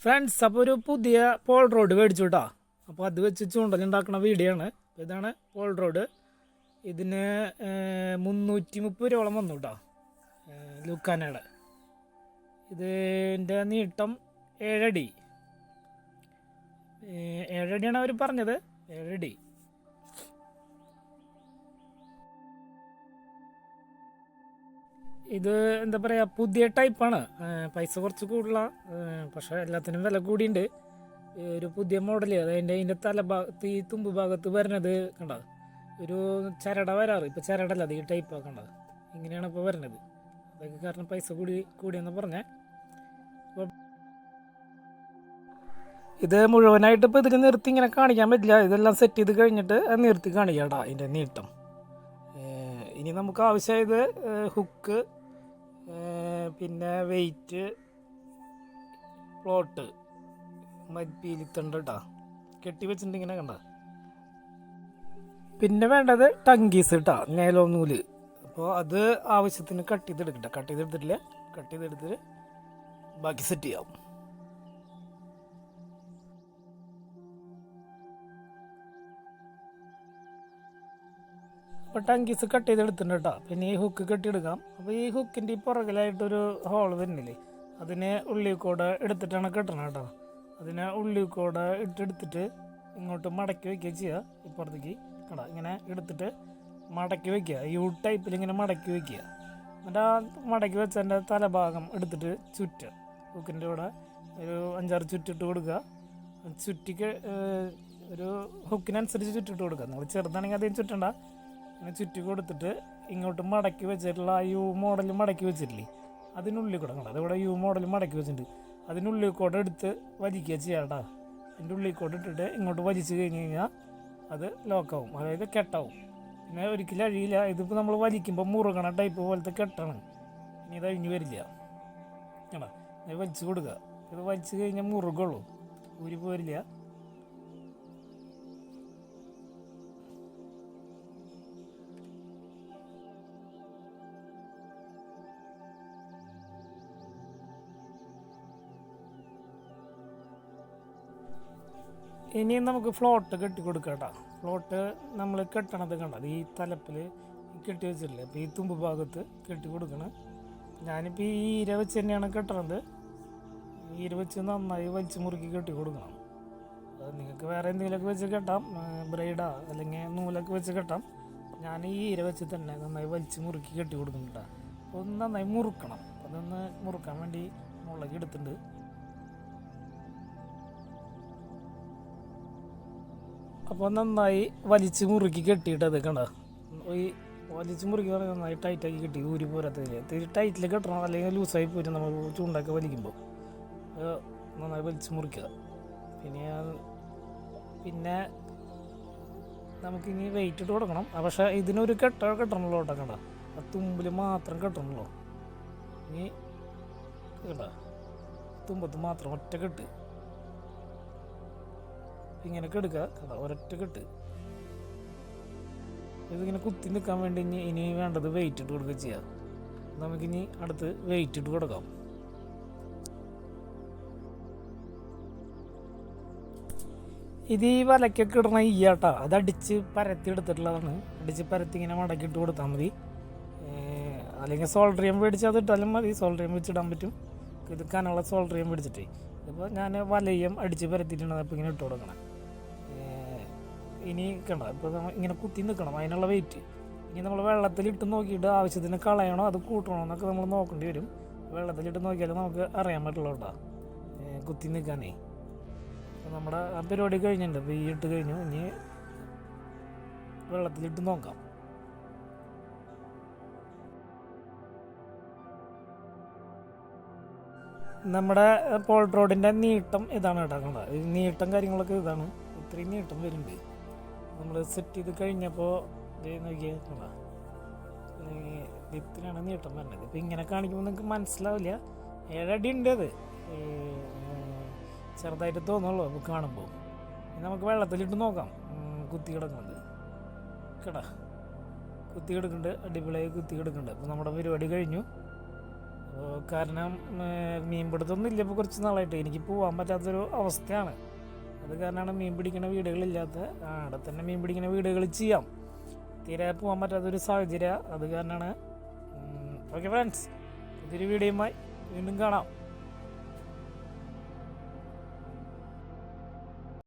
Friends, അപ്പോൾ ഒരു പുതിയ പോൾ റോഡ് മേടിച്ചു കേട്ടോ. അപ്പോൾ അത് വെച്ച് ചൂണ്ടലുണ്ടാക്കുന്ന വീഡിയോ ആണ്. ഇതാണ് പോൾ റോഡ്. ഇതിന് 330 രൂപയോളം വന്നു കേട്ടോ, ലുക്കാനയുടെ. ഇതിൻ്റെ നീട്ടം 7 അടി. 7 അടിയാണ് അവർ പറഞ്ഞത്, 7 അടി. ഇത് എന്താ പറയുക, പുതിയ ടൈപ്പാണ്. പൈസ കുറച്ച് കൂടുതലാണ്, പക്ഷേ എല്ലാത്തിനും വില കൂടിയുണ്ട്. ഒരു പുതിയ മോഡൽ. അതിൻ്റെ ഈ തുമ്പ് ഭാഗത്ത് വരുന്നത് കണ്ട, ഒരു ചരട വരാറ്. ഇപ്പോൾ ചരടല്ല, അത് ഈ ടൈപ്പാണ് കണ്ടത്. ഇങ്ങനെയാണ് ഇപ്പോൾ വരുന്നത്. അതൊക്കെ കാരണം പൈസ കൂടിയെന്ന് പറഞ്ഞേ. അപ്പോൾ ഇത് മുഴുവനായിട്ട് ഇപ്പോൾ ഇതിൽ നിർത്തി ഇങ്ങനെ കാണിക്കാൻ പറ്റില്ല. ഇതെല്ലാം സെറ്റ് ചെയ്ത് കഴിഞ്ഞിട്ട് നിർത്തി കാണിക്കാം കേട്ടോ ഇതിൻ്റെ നീട്ടം. ഇനി നമുക്ക് ആവശ്യമായത് ഹുക്ക്, പിന്നെ വെയിറ്റ്, പ്ലോട്ട്, മൽപ്പീലിത്തണ്ട് കേട്ടോ കെട്ടി വെച്ചിട്ടുണ്ട് ഇങ്ങനെ കണ്ട. പിന്നെ വേണ്ടത് ടങ്കീസ് കേട്ടോ, നേലോ നൂല്. അപ്പോൾ അത് ആവശ്യത്തിന് കട്ട് ചെയ്തെടുത്തിട്ട് ബാക്കി സെറ്റ് ചെയ്യാം. അപ്പോൾ ടങ്കീസ് കട്ട് ചെയ്തെടുത്തിട്ടുണ്ട് കേട്ടോ. പിന്നെ ഈ ഹുക്ക് കെട്ടിയെടുക്കാം. അപ്പോൾ ഈ ഹുക്കിൻ്റെ ഈ പുറകിലായിട്ടൊരു ഹോൾ വരുന്നില്ലേ, അതിനെ ഉള്ളിക്കൂടെ എടുത്തിട്ടാണ് കെട്ടണം കേട്ടോ. അതിനെ ഉള്ളിക്കൂടെ ഇട്ടെടുത്തിട്ട് ഇങ്ങോട്ട് മടക്കി വയ്ക്കുക ചെയ്യുക. ഇപ്പുറത്തേക്ക് കേട്ടോ, ഇങ്ങനെ എടുത്തിട്ട് മടക്കി വയ്ക്കുക. യു ടൈപ്പിൽ ഇങ്ങനെ മടക്കി വയ്ക്കുക. എന്നിട്ട് ആ മടക്കി വെച്ചതിൻ്റെ തലഭാഗം എടുത്തിട്ട് ചുറ്റുക. ഹുക്കിൻ്റെ കൂടെ ഒരു 5-6 ചുറ്റിട്ട് കൊടുക്കുക. ചുറ്റിക്ക് ഒരു ഹുക്കിനനുസരിച്ച് ചുറ്റിട്ട് കൊടുക്കുക. നിങ്ങൾ ചെറുതാണെങ്കിൽ അധികം ചുറ്റണ്ട. ഇങ്ങനെ ചുറ്റി കൊടുത്തിട്ട് ഇങ്ങോട്ട് മടക്കി വെച്ചിട്ടുള്ള ആ യു മോഡൽ മടക്കി വെച്ചിട്ടില്ലേ, അതിനുള്ളിൽ കൂടെ കണ്ടോ, അതിവിടെ യു മോഡൽ മടക്കി വെച്ചിട്ടുണ്ട്. അതിനുള്ളിൽ കൂടെ എടുത്ത് വലിക്കുക ചെയ്യാട്ടാ. അതിൻ്റെ ഉള്ളിൽ കൂടെ ഇട്ടിട്ട് ഇങ്ങോട്ട് വലിച്ചു കഴിഞ്ഞ് കഴിഞ്ഞാൽ അത് ലോക്കാവും, അതായത് കെട്ടാവും. പിന്നെ ഒരിക്കലും അഴിയില്ല. ഇതിപ്പോൾ നമ്മൾ വലിക്കുമ്പോൾ മുറുകണ ടൈപ്പ് പോലത്തെ കെട്ടാണ്. ഇനി ഇത് അഴിഞ്ഞ് വരില്ല കേട്ടോ. ഇത് വലിച്ചു കൊടുക്കുക. ഇത് വലിച്ചു കഴിഞ്ഞാൽ മുറുകുള്ളൂ, ഊരി പോരില്ല. ഇനിയും നമുക്ക് ഫ്ലോട്ട് കെട്ടി കൊടുക്കാം കേട്ടോ. ഫ്ലോട്ട് നമ്മൾ കെട്ടണത് കണ്ടത് ഈ തലപ്പിൽ കെട്ടി വെച്ചിട്ടില്ലേ, അപ്പോൾ ഈ തുമ്പ് ഭാഗത്ത് കെട്ടി കൊടുക്കണം. ഞാനിപ്പോൾ ഈ ഈര വെച്ച് തന്നെയാണ് കെട്ടണത്. ഈര വെച്ച് നന്നായി വലിച്ച് മുറുക്കി കെട്ടി കൊടുക്കണം. അത് നിങ്ങൾക്ക് വേറെ എന്തെങ്കിലുമൊക്കെ വെച്ച് കെട്ടാം, ബ്രൈഡാ അല്ലെങ്കിൽ നൂലൊക്കെ വെച്ച് കെട്ടാം. ഞാൻ ഈ ഈര വെച്ച് തന്നെ നന്നായി വലിച്ച് മുറുക്കി കെട്ടി കൊടുക്കുന്നുണ്ട്. അപ്പോൾ ഒന്ന് നന്നായി മുറുക്കണം. അതൊന്ന് മുറുക്കാൻ വേണ്ടി മുളക് എടുത്തിട്ടുണ്ട്. അപ്പോൾ നന്നായി വലിച്ച് മുറുക്കി കെട്ടിയിട്ട് അത് കണ്ട, ഈ വലിച്ച് മുറുക്കി പറഞ്ഞാൽ നന്നായി ടൈറ്റാക്കി കെട്ടി, ഊരി പോരാത്തതിൽ ഇത്തിരി ടൈറ്റിൽ കെട്ടണം, അല്ലെങ്കിൽ ലൂസായി പോയിട്ട് നമ്മൾ ചൂണ്ടൊക്കെ വലിക്കുമ്പോൾ നന്നായി വലിച്ച് മുറിക്കുക. പിന്നെ നമുക്കിനി വെയിറ്റ് ഇട്ട് കൊടുക്കണം. പക്ഷേ ഇതിനൊരു കെട്ടണമല്ലോ കേട്ടോ കണ്ട, ആ തുമ്പിൽ മാത്രം കെട്ടണമല്ലോ. ഇനി കേട്ടോ, തുമ്പത്ത് മാത്രം ഒറ്റ കെട്ട് ഇങ്ങനെ കെടുക്കുക കേട്ടോ, ഒരൊറ്റ കെട്ട്. ഇതിങ്ങനെ കുത്തി നിൽക്കാൻ വേണ്ടി ഇനി വേണ്ടത് വെയിറ്റ് ഇട്ട് കൊടുക്കുക ചെയ്യാം. നമുക്കിനി അടുത്ത് വെയിറ്റ് ഇട്ട് കൊടുക്കാം. ഇത് ഈ വലക്കൊക്കെ ഇടണ ഈയാട്ടാ, അത് അടിച്ച് പരത്തി എടുത്തിട്ടുള്ളതാണ്. അടിച്ച് പരത്തി ഇങ്ങനെ മടക്കി ഇട്ട് കൊടുത്താൽ മതി. അല്ലെങ്കിൽ സോൾഡറിയം മേടിച്ച് അത് ഇട്ടാലും മതി. സോൾഡറിയം വെച്ചിടാൻ പറ്റും. ഇത് കനുള്ള സോൾഡറിയം മേടിച്ചിട്ട് ഇപ്പോൾ ഞാൻ വലയം അടിച്ച് പരത്തിയിട്ടുണ്ട്. അപ്പോൾ ഇങ്ങനെ ഇട്ട് കൊടുക്കണം. ഇനി കണ്ട, ഇപ്പോൾ നമ്മൾ ഇങ്ങനെ കുത്തി നിൽക്കണം, അതിനുള്ള വെയിറ്റ്. ഇനി നമ്മൾ വെള്ളത്തിലിട്ട് നോക്കിയിട്ട് ആവശ്യത്തിന് കളയണോ അത് കൂട്ടണോ എന്നൊക്കെ നമ്മൾ നോക്കേണ്ടി വരും. വെള്ളത്തിലിട്ട് നോക്കിയാലും നമുക്ക് അറിയാൻ പറ്റുള്ളൂ കേട്ടോ, കുത്തി നിൽക്കാനേ. അപ്പോൾ നമ്മുടെ ആ പരിപാടി കഴിഞ്ഞിട്ടുണ്ട്. അപ്പോൾ ഈ ഇട്ട് കഴിഞ്ഞു. ഇനി വെള്ളത്തിലിട്ട് നോക്കാം. നമ്മുടെ പോൾ റോഡിൻ്റെ നീട്ടം ഇതാണ് കേട്ടോ കണ്ട. ഈ നീട്ടം കാര്യങ്ങളൊക്കെ ഇതാണ്. ഇത്രയും നീട്ടം വരുന്നുണ്ട്. നമ്മൾ സെറ്റ് ചെയ്ത് കഴിഞ്ഞപ്പോൾ നോക്കിയാൽ കണ്ട, ഇത്രയാണ് നീട്ടം വരുന്നത്. ഇപ്പം ഇങ്ങനെ കാണിക്കുമ്പോൾ നിങ്ങൾക്ക് മനസ്സിലാവില്ല. 7 അടി ഉണ്ട്. അത് ചെറുതായിട്ട് തോന്നുള്ളൂ അപ്പോൾ കാണുമ്പോൾ. നമുക്ക് വെള്ളത്തിലിട്ട് നോക്കാം. കുത്തി കിടക്കുന്നത് കുത്തി കിടക്കുന്നുണ്ട്, അടിപൊളിയായി കുത്തി കിടക്കുന്നുണ്ട്. അപ്പോൾ നമ്മുടെ പരിപാടി കഴിഞ്ഞു. കാരണം മീൻ പിടുത്തൊന്നും ഇല്ല. ഇപ്പോൾ കുറച്ച് നാളായിട്ട് എനിക്ക് പോകാൻ പറ്റാത്തൊരു അവസ്ഥയാണ്. അത് കാരണമാണ് മീൻ പിടിക്കുന്ന വീടുകളില്ലാത്ത. അവിടെ തന്നെ മീൻ പിടിക്കുന്ന വീടുകൾ ചെയ്യാം, തീരെ പോകാൻ പറ്റാത്തൊരു സാഹചര്യം. അത് കാരണമാണ്. ഓക്കെ ഫ്രണ്ട്സ്, പുതിയൊരു വീഡിയോയുമായി വീണ്ടും കാണാം.